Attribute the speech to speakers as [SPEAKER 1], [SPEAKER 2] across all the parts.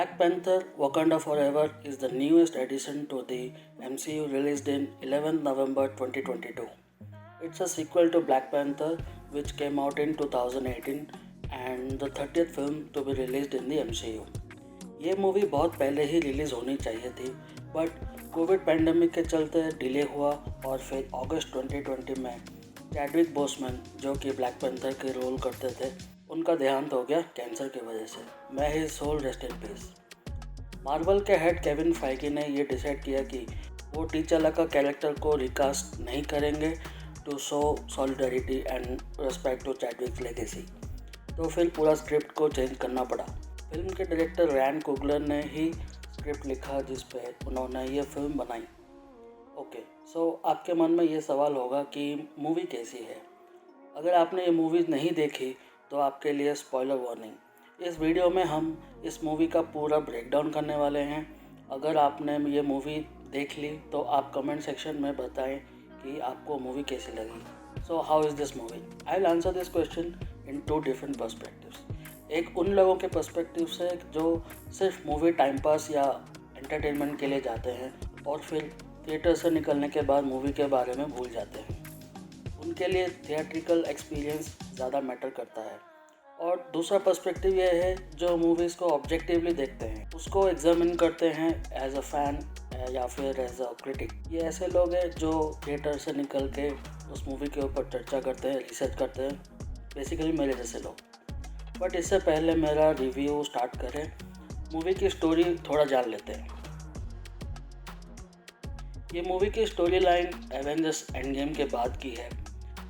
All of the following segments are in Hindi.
[SPEAKER 1] Black Panther Wakanda Forever is the newest addition to the MCU released in 11th November 2022. It's a sequel to Black Panther which came out in 2018 and the 30th film to be released in the MCU. ये मूवी बहुत पहले ही रिलीज़ होनी चाहिए थी बट कोविड पैंडमिक के चलते डिले हुआ और फिर अगस्त 2020 में चैडविक बोसमैन जो कि ब्लैक पैंथर के रोल करते थे उनका देहांत हो गया कैंसर की वजह से। मैं ही soul rest in peace. Marvel के हेड केविन फाइगी ने ये डिसाइड किया कि वो टीचाला का कैरेक्टर को रिकास्ट नहीं करेंगे to show solidarity and respect to Chadwick legacy. तो फिर पूरा स्क्रिप्ट को चेंज करना पड़ा। फिल्म के डायरेक्टर रैन कुगलर ने ही स्क्रिप्ट लिखा जिस पे उन्होंने ये फिल्म बनाई। ओके, सो आपके मन में ये सवाल होगा कि मूवी कैसी है। अगर आपने ये मूवी नहीं देखी तो आपके लिए स्पॉइलर वार्निंग। इस वीडियो में हम इस मूवी का पूरा ब्रेकडाउन करने वाले हैं। अगर आपने ये मूवी देख ली तो आप कमेंट सेक्शन में बताएं कि आपको मूवी कैसी लगी। So how is this movie? I will answer this question in 2 different perspectives. एक उन लोगों के पर्सपेक्टिव से जो सिर्फ मूवी टाइम पास या एंटरटेनमेंट के लिए जाते हैं और फिर थिएटर से निकलने के बाद मूवी के बारे में भूल जाते हैं। उनके लिए थिएट्रिकल एक्सपीरियंस ज़्यादा मैटर करता है। और दूसरा पर्सपेक्टिव ये है जो मूवीज़ को ऑब्जेक्टिवली देखते हैं, उसको एग्जामिन करते हैं एज अ फ़ैन या फिर एज अ क्रिटिक। ये ऐसे लोग हैं जो थिएटर से निकल के उस मूवी के ऊपर चर्चा करते हैं, रिसर्च करते हैं, बेसिकली मेरे जैसे लोग। बट इससे पहले मेरा रिव्यू स्टार्ट करें, मूवी की स्टोरी थोड़ा जान लेते हैं। ये मूवी की story line Avengers end game के बाद की है।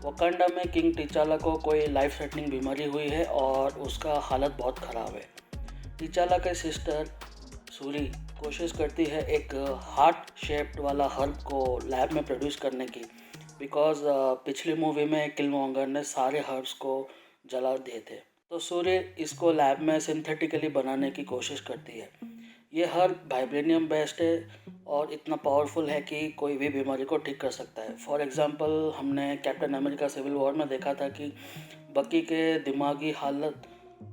[SPEAKER 1] वकांडा में किंग टिचाला को कोई लाइफ थ्रेटनिंग बीमारी हुई है और उसका हालत बहुत ख़राब है। टिचाला के सिस्टर सूरी कोशिश करती है एक हार्ट शेप्ड वाला हर्ब को लैब में प्रोड्यूस करने की, बिकॉज पिछली मूवी में किलमॉन्गर ने सारे हर्ब्स को जला दिए थे। तो सूरी इसको लैब में सिंथेटिकली बनाने की कोशिश करती है। ये हर्ब वाइब्रेनियम बेस्ड है और इतना पावरफुल है कि कोई भी बीमारी को ठीक कर सकता है। फॉर एग्ज़ाम्पल हमने कैप्टन अमेरिका सिविल वॉर में देखा था कि बकी के दिमागी हालत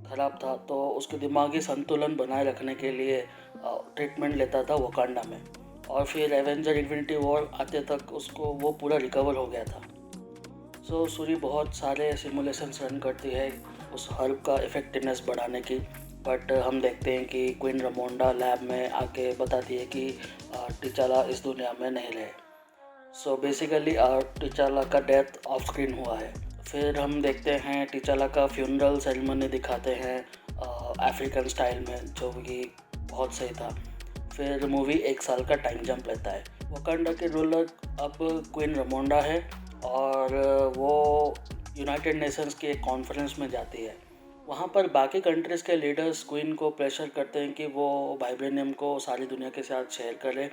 [SPEAKER 1] ख़राब था तो उसके दिमागी संतुलन बनाए रखने के लिए ट्रीटमेंट लेता था वकांडा में, और फिर एवेंजर इन्फिनिटी वॉर आते तक उसको वो पूरा रिकवर हो गया था। सो सूरी बहुत सारे सिमुलेशंस रन करती है उस हर्ब का इफ़ेक्टिवनेस बढ़ाने की, बट हम देखते हैं कि क्वीन रमोंडा लैब में आके बताती है कि टिचाला इस दुनिया में नहीं रहे। सो बेसिकली टिचाला का डेथ ऑफ स्क्रीन हुआ है। फिर हम देखते हैं टिचाला का फ्यूनरल सेरेमनी दिखाते हैं अफ्रीकन स्टाइल में, जो कि बहुत सही था। फिर मूवी 1 साल का टाइम जंप लेता है। वकांडा के रूलर अब क्वीन रमोंडा है और वो यूनाइटेड नेशंस के कॉन्फ्रेंस में जाती है। वहाँ पर बाकी कंट्रीज़ के लीडर्स क्वीन को प्रेशर करते हैं कि वो वाइब्रेनियम को सारी दुनिया के साथ शेयर करें,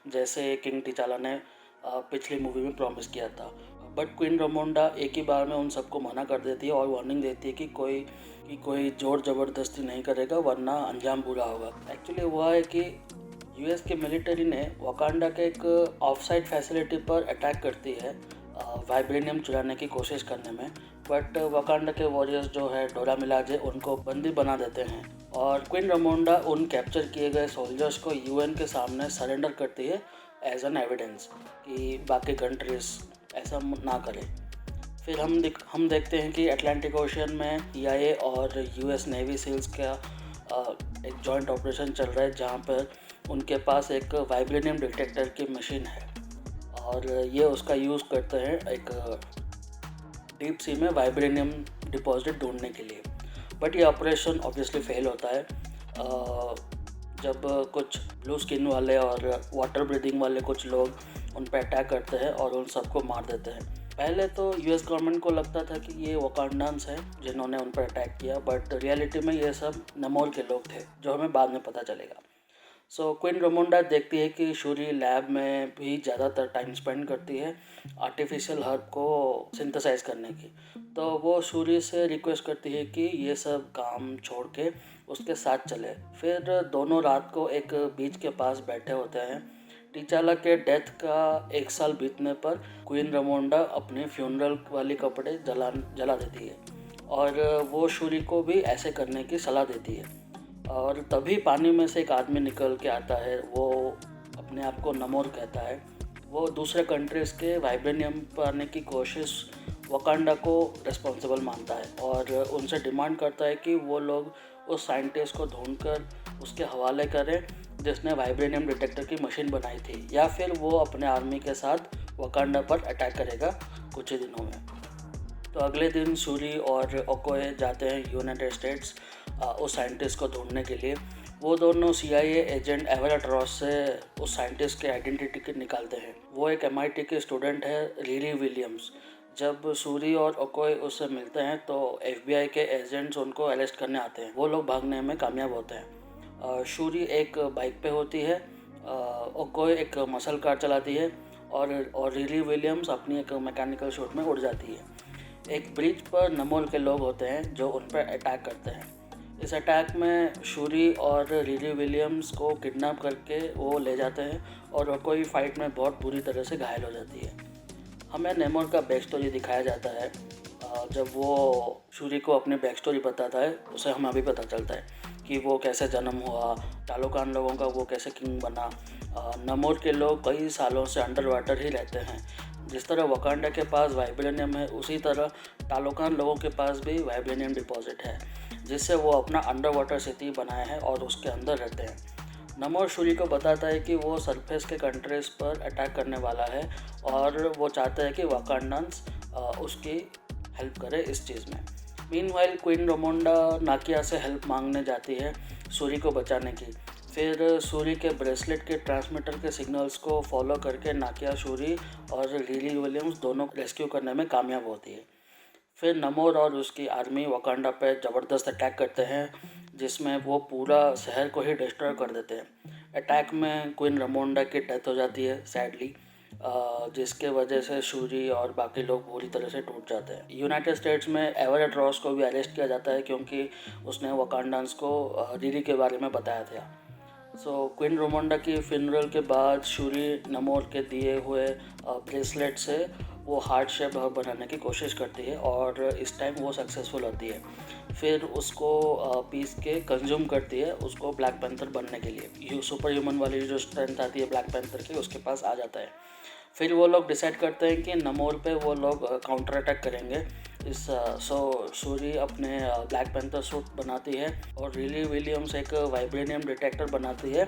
[SPEAKER 1] जैसे किंग टिचाला ने पिछली मूवी में प्रॉमिस किया था। बट क्वीन रमोंडा एक ही बार में उन सबको मना कर देती है और वार्निंग देती है कि कोई ज़ोर ज़बरदस्ती नहीं करेगा वरना अंजाम बुरा होगा। एक्चुअली हुआ है कि यूएस के मिलिट्री ने वकांडा के एक ऑफ साइट फैसिलिटी पर अटैक करती है वाइब्रेनियम चुराने की कोशिश करने में, बट वकांडा के वॉरियर्स जो है डोरा मिलाजे उनको बंदी बना देते हैं और क्वीन रमोंडा उन कैप्चर किए गए सोल्जर्स को यूएन के सामने सरेंडर करती है एज एन एविडेंस कि बाकी कंट्रीज ऐसा ना करें। फिर हम देखते हैं कि अटलांटिक ओशन में सीआईए और यूएस नेवी सील्स का एक जॉइंट ऑपरेशन चल रहा है जहाँ पर उनके पास एक वाइब्रेनियम डिटेक्टर की मशीन है और ये उसका यूज़ करते हैं एक डीप सी में वाइब्रेनियम डिपॉजिट ढूंढने के लिए। बट ये ऑपरेशन ऑब्वियसली फेल होता है जब कुछ ब्लू स्किन वाले और वाटर ब्रीदिंग वाले कुछ लोग उन पर अटैक करते हैं और उन सबको मार देते हैं। पहले तो यूएस गवर्नमेंट को लगता था कि ये वकांडान्स हैं जिन्होंने उन पर अटैक किया, बट रियलिटी में ये सब नमोर के लोग थे, जो हमें बाद में पता चलेगा। सो क्वीन रमोंडा देखती है कि शूरी लैब में भी ज़्यादातर टाइम स्पेंड करती है आर्टिफिशियल हर्ब को सिंथेसाइज करने की, तो वो शूरी से रिक्वेस्ट करती है कि ये सब काम छोड़ के उसके साथ चले। फिर दोनों रात को एक बीच के पास बैठे होते हैं। टिचाला के डेथ का 1 साल बीतने पर क्वीन रमोंडा अपने फ्यूनरल वाले कपड़े जला देती है और वो शूरी को भी ऐसे करने की सलाह देती है। और तभी पानी में से एक आदमी निकल के आता है, वो अपने आप को नमोर कहता है। वो दूसरे कंट्रीज़ के वाइब्रेनियम पाने की कोशिश वकांडा को रिस्पॉन्सिबल मानता है और उनसे डिमांड करता है कि वो लोग उस साइंटिस्ट को ढूंढकर उसके हवाले करें जिसने वाइब्रेनियम डिटेक्टर की मशीन बनाई थी, या फिर वो अपने आर्मी के साथ वकांडा पर अटैक करेगा कुछ ही दिनों में। तो अगले दिन सूरी और ओकोए जाते हैं यूनाइटेड स्टेट्स उस साइंटिस्ट को ढूंढने के लिए। वो दोनों CIA एजेंट एवरेट रॉस से उस साइंटिस्ट के आइडेंटिटी निकालते हैं। वो एक MIT के स्टूडेंट है, रिली विलियम्स। जब सूरी और ओकोए उससे मिलते हैं तो FBI के एजेंट्स उनको अरेस्ट करने आते हैं। वो लोग भागने में कामयाब होते हैं। शूरी एक बाइक पे होती है, ओकोए एक मसल कार चलाती है और रिली विलियम्स अपनी एक मैकेनिकल शूट में उड़ जाती है। एक ब्रिज पर नमोल के लोग होते हैं जो उन पर अटैक करते हैं। इस अटैक में शूरी और रिली विलियम्स को किडनैप करके वो ले जाते हैं और कोई फाइट में बहुत बुरी तरह से घायल हो जाती है। हमें नेमोर का बैक स्टोरी दिखाया जाता है। जब वो शूरी को अपनी बैक स्टोरी बताता है, उसे हमें अभी पता चलता है कि वो कैसे जन्म हुआ, टालोकान लोगों का वो कैसे किंग बना। नमोर के लोग कई सालों से अंडर वाटर ही रहते हैं। जिस तरह वकांडा के पास वाइब्रेनियम है, उसी तरह टालोकान लोगों के पास भी वाइब्रेनियम डिपॉजिट है, जिससे वो अपना अंडर वाटर सिटी बनाया है और उसके अंदर रहते हैं। नमोर शूरी को बताता है कि वो सरफेस के कंट्रीज पर अटैक करने वाला है और वो चाहता है कि वाकांडांस उसकी हेल्प करे इस चीज़ में। मीनवाइल क्वीन रोमोंडा नाकिया से हेल्प मांगने जाती है सूरी को बचाने की। फिर सूरी के ब्रेसलेट के ट्रांसमीटर के सिग्नल्स को फॉलो करके नाकिया शूरी और रिली विलियम्स दोनों रेस्क्यू करने में कामयाब होती है। फिर नमोर और उसकी आर्मी वकांडा पे ज़बरदस्त अटैक करते हैं, जिसमें वो पूरा शहर को ही डिस्ट्रॉय कर देते हैं। अटैक में क्वीन रमोंडा की डेथ हो जाती है सैडली, जिसके वजह से शूरी और बाकी लोग पूरी तरह से टूट जाते हैं। यूनाइटेड स्टेट्स में एवरेट रॉस को भी अरेस्ट किया जाता है क्योंकि उसने वकांडांस को रिली के बारे में बताया था। क्वीन रोमोंडा की फिनरल के बाद शूरी नमोर के दिए हुए ब्रेसलेट से वो हार्ट शेप बनाने की कोशिश करती है और इस टाइम वो सक्सेसफुल होती है। फिर उसको पीस के कंज्यूम करती है, उसको ब्लैक पैंथर बनने के लिए। सुपर ह्यूमन वाली जो स्ट्रेंथ आती है ब्लैक पैंथर की, उसके पास आ जाता है। फिर वो लोग डिसाइड करते हैं कि नमोर पे वो लोग काउंटर अटैक करेंगे। शूरी अपने ब्लैक पैंथर सूट बनाती है और रिली विलियम्स एक वाइब्रेनियम डिटेक्टर बनाती है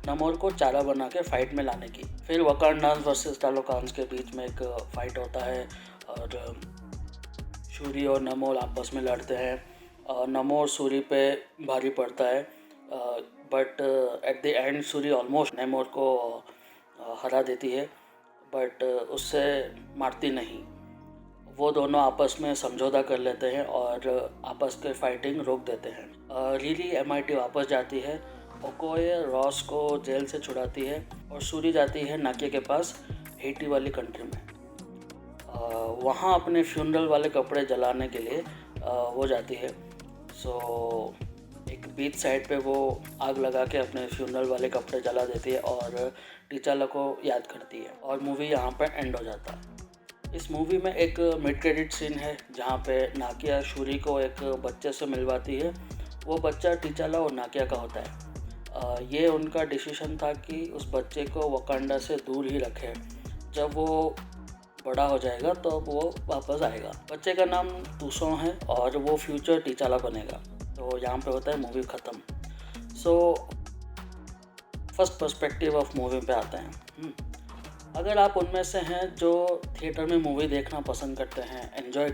[SPEAKER 1] नमोर को चारा बना के फाइट में लाने की। फिर वकांडांस वर्सेस टालोकान्स के बीच में एक फाइट होता है और शूरी और नमोर आपस में लड़ते हैं। नमोर शूरी पे भारी पड़ता है, but at the end Shuri almost Namor को हरा देती है, बट उससे मारती नहीं। वो दोनों आपस में समझौता कर लेते हैं और आपस के फाइटिंग रोक देते हैं। रिली MIT वापस जाती है, ओकोए रॉस को जेल से छुड़ाती है और शूरी जाती है नाकिया के पास हेटी वाली कंट्री में। वहाँ अपने फ्यूनरल वाले कपड़े जलाने के लिए वो जाती है। एक बीच साइड पे वो आग लगा के अपने फ्यूनरल वाले कपड़े जला देती है और टीचाला को याद करती है और मूवी यहाँ पर एंड हो जाता है। इस मूवी में एक मिड क्रेडिट सीन है जहाँ पे नाकिया शूरी को एक बच्चे से मिलवाती है। वो बच्चा टीचाला और नाकिया का होता है। ये उनका डिसीजन था कि उस बच्चे को वकांडा से दूर ही रखें। जब वो बड़ा हो जाएगा तो वो वापस आएगा। बच्चे का नाम तुसो है और वो फ्यूचर टीचाला बनेगा। तो यहाँ पे होता है मूवी ख़त्म। फर्स्ट पर्सपेक्टिव ऑफ मूवी पे आते हैं। अगर आप उनमें से हैं जो थिएटर में मूवी देखना पसंद करते हैं, एंजॉय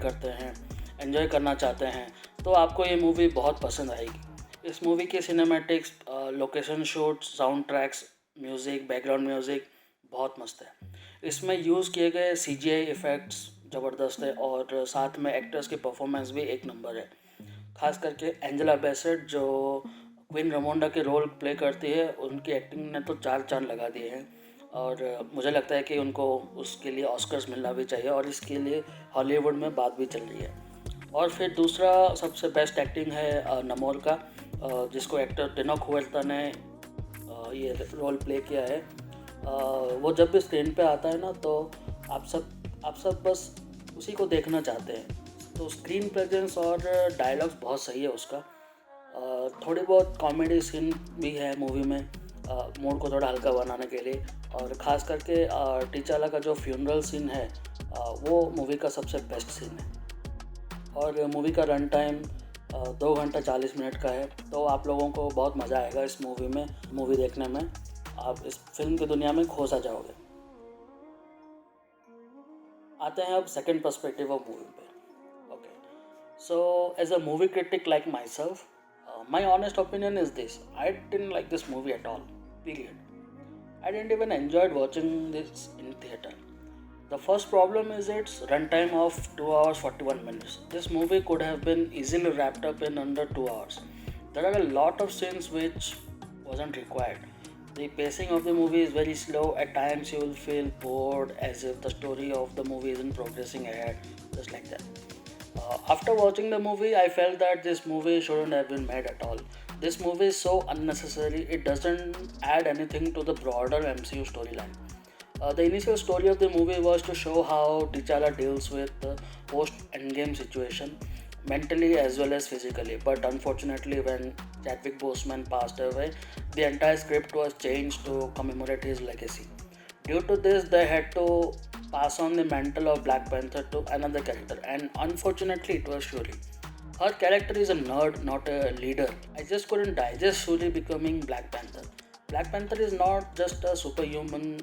[SPEAKER 1] करना चाहते हैं, तो आपको ये मूवी बहुत पसंद आएगी। इस मूवी की cinematics, location shoot, sound tracks, music, background music बहुत मस्त है। इसमें यूज़ किए गए CGI इफ़ेक्ट्स ज़बरदस्त है और साथ में एक्टर्स की परफॉर्मेंस भी एक नंबर है। खास करके एंजेला बेसेट जो क्वीन रमोंडा के रोल प्ले करती है, उनकी एक्टिंग ने तो चार चांद लगा दिए हैं और मुझे लगता है कि उनको उसके लिए ऑस्कर्स मिलना भी चाहिए और इसके लिए हॉलीवुड में बात भी चल रही है। और फिर दूसरा सबसे बेस्ट एक्टिंग है नमोर का, जिसको एक्टर टिनोक हुएर्ता ने ये रोल प्ले किया है। वो जब भी स्क्रीन पे आता है ना, तो आप सब बस उसी को देखना चाहते हैं। तो स्क्रीन प्रेजेंस और डायलॉग्स बहुत सही है उसका। थोड़ी बहुत कॉमेडी सीन भी है मूवी में, मूड को थोड़ा हल्का बनाने के लिए। और ख़ास करके टीचाला का जो फ्यूनरल सीन है, वो मूवी का सबसे बेस्ट सीन है। और मूवी का रन टाइम 2 घंटा 40 मिनट का है, तो आप लोगों को बहुत मज़ा आएगा इस मूवी देखने में। आप इस फिल्म की दुनिया में खो सा जाओगे। आते हैं अब सेकंड पर्सपेक्टिव ऑफ मूवी पे। Okay, so as a movie critic like myself, my honest opinion is this: I didn't like this movie at all, period. I didn't even enjoyed watching this in theater. The first problem is its runtime of 2 hours 41 minutes. This movie could have been easily wrapped up in under 2 hours. There are a lot of scenes which wasn't required. The pacing of the movie is very slow. At times, you will feel bored, as if the story of the movie isn't progressing ahead, just like that. After watching the movie, I felt that this movie shouldn't have been made at all. This movie is so unnecessary, it doesn't add anything to the broader MCU storyline. The initial story of the movie was to show how T'Challa deals with the post Endgame situation, mentally as well as physically. But unfortunately, when Chadwick Boseman passed away, the entire script was changed to commemorate his legacy. Due to this, they had to pass on the mantle of Black Panther to another character, and unfortunately, it was Shuri. Her character is a nerd, not a leader. I just couldn't digest Shuri becoming Black Panther. Black Panther is not just a superhuman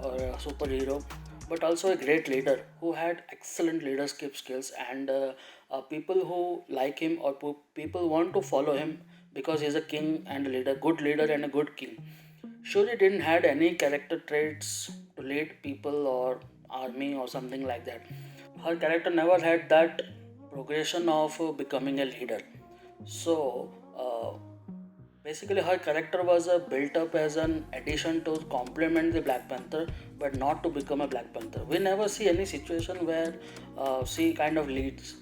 [SPEAKER 1] or a superhero, but also a great leader who had excellent leadership skills, and people who like him or people want to follow him because he's a king and a leader, good leader and a good king. Shuri didn't had any character traits to lead people or army or something like that. Her character never had that progression of becoming a leader. So basically, her character was built up as an addition to complement the Black Panther, but not to become a Black Panther. We never see any situation where she kind of leads.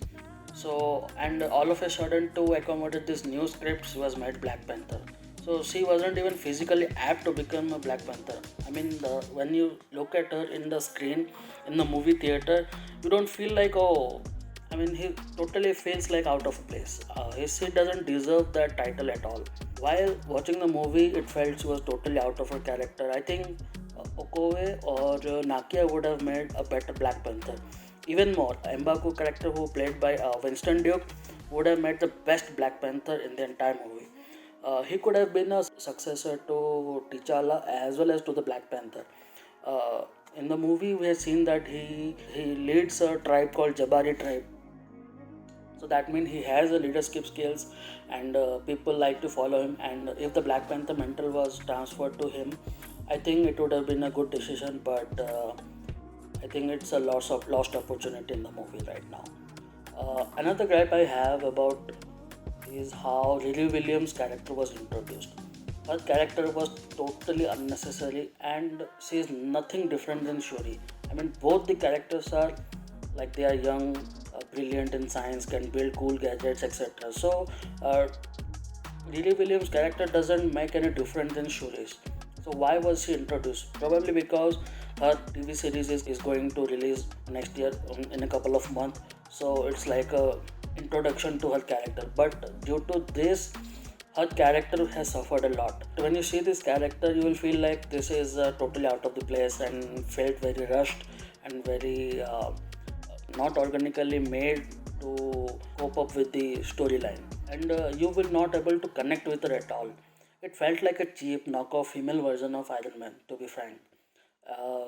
[SPEAKER 1] So, and all of a sudden, to accommodate this new script, she was made Black Panther. So she wasn't even physically apt to become a Black Panther. I mean, when you look at her in the screen, in the movie theater, you don't feel like, oh, I mean, he totally feels like out of place. He doesn't deserve that title at all. While watching the movie, it felt she was totally out of her character. I think Okoye or Nakia would have made a better Black Panther. Even more, M'Baku character who played by Winston Duke would have made the best Black Panther in the entire movie. He could have been a successor to T'Challa as well as to the Black Panther. In the movie, we have seen that he leads a tribe called Jabari tribe, so that means he has a leadership skills, and people like to follow him. And if the Black Panther mantle was transferred to him, I think it would have been a good decision. But I think it's a lost opportunity in the movie right now. Another gripe I have about is how Lily Williams' character was introduced. Her character was totally unnecessary, and she is nothing different than Shuri. I mean, both the characters are like they are young, brilliant in science, can build cool gadgets, etc. So, Lily Williams' character doesn't make any difference than Shuri's. So, why was she introduced? Probably because her TV series is going to release next year in a couple of months. So, it's like a introduction to her character. But due to this, her character has suffered a lot. When you see this character, you will feel like this is totally out of the place and felt very rushed and very not organically made to cope up with the storyline, and you will not able to connect with her at all. It felt like a cheap knockoff female version of Iron Man, to be frank.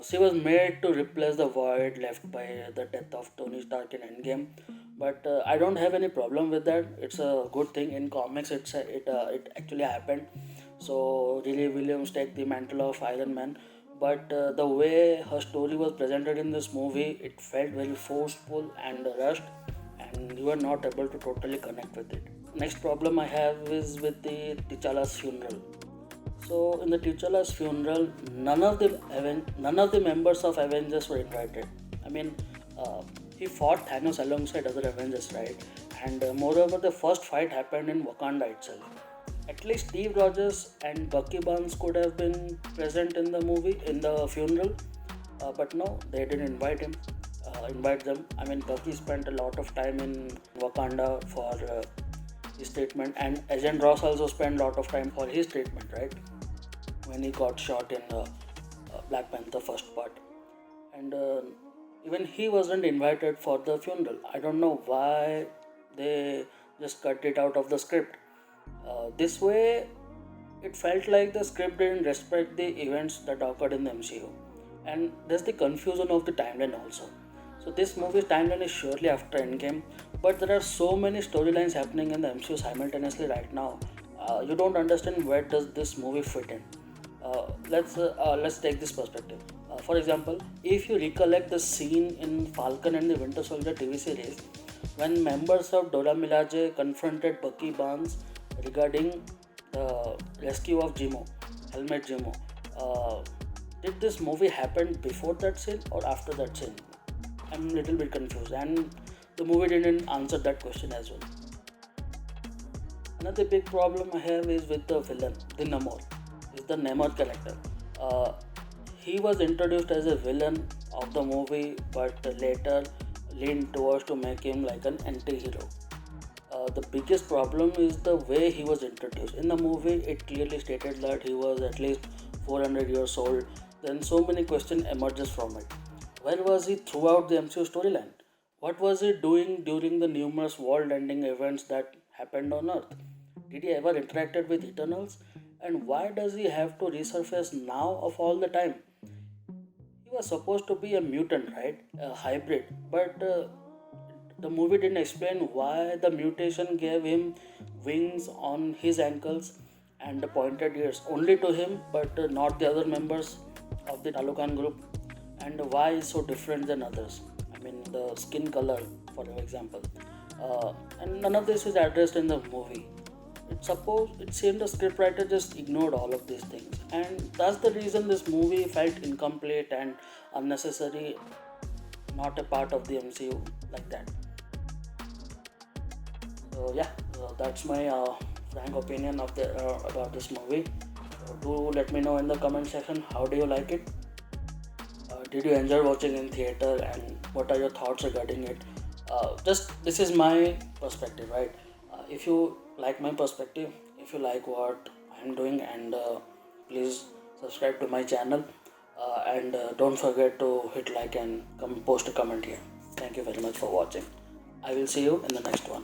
[SPEAKER 1] She was made to replace the void left by the death of Tony Stark in Endgame, but I don't have any problem with that. It's a good thing in comics. It actually happened. So Lily Williams take the mantle of Iron Man, but the way her story was presented in this movie, it felt very forceful and rushed, and you are not able to totally connect with it. Next problem I have is with the T'Challa's funeral. So in the T'Challa's funeral, none of the members of Avengers were invited. I mean, he fought Thanos alongside other Avengers, right? And moreover, the first fight happened in Wakanda itself. At least Steve Rogers and Bucky Barnes could have been present in the movie, in the funeral, but no, they didn't invite them. I mean, Bucky spent a lot of time in Wakanda for his statement, and Agent Ross also spent a lot of time for his statement, right? When he got shot in Black Panther first part, and even he wasn't invited for the funeral. I don't know why they just cut it out of the script. This way, it felt like the script didn't respect the events that occurred in the MCU, and there's the confusion of the timeline also. So this movie's timeline is surely after Endgame, but there are so many storylines happening in the MCU simultaneously right now. You don't understand where does this movie fit in. Let's take this perspective. For example, if you recollect the scene in Falcon and the Winter Soldier TV series, when members of Dora Milaje confronted Bucky Barnes regarding the rescue of Jimo, Helmet Jimo, uh, did this movie happen before that scene or after that scene? I'm a little bit confused, and the movie didn't answer that question as well. Another big problem I have is with the villain, the Namor, is the Namor character. Uh, he was introduced as a villain of the movie, but later leaned towards to make him like an anti-hero. The biggest problem is the way he was introduced. In the movie, it clearly stated that he was at least 400 years old. Then so many questions emerges from it. Where was he throughout the MCU storyline? What was he doing during the numerous world-ending events that happened on Earth? Did he ever interacted with Eternals? And why does he have to resurface now of all the time? He was supposed to be a mutant, right? A hybrid. But the movie didn't explain why the mutation gave him wings on his ankles and pointed ears only to him, but not the other members of the Talukan group. And why is so different than others? I mean, the skin color, for example. And none of this is addressed in the movie. It seemed the scriptwriter just ignored all of these things, and that's the reason this movie felt incomplete and unnecessary, not a part of the MCU like that. So yeah, that's my frank opinion of the about this movie. Do let me know in the comment section how do you like it. Did you enjoy watching in theater, and what are your thoughts regarding it? Just this is my perspective, right? If you like my perspective, if you like what I'm doing, and please subscribe to my channel, and don't forget to hit like and post a comment here. Thank you very much for watching. I will see you in the next one.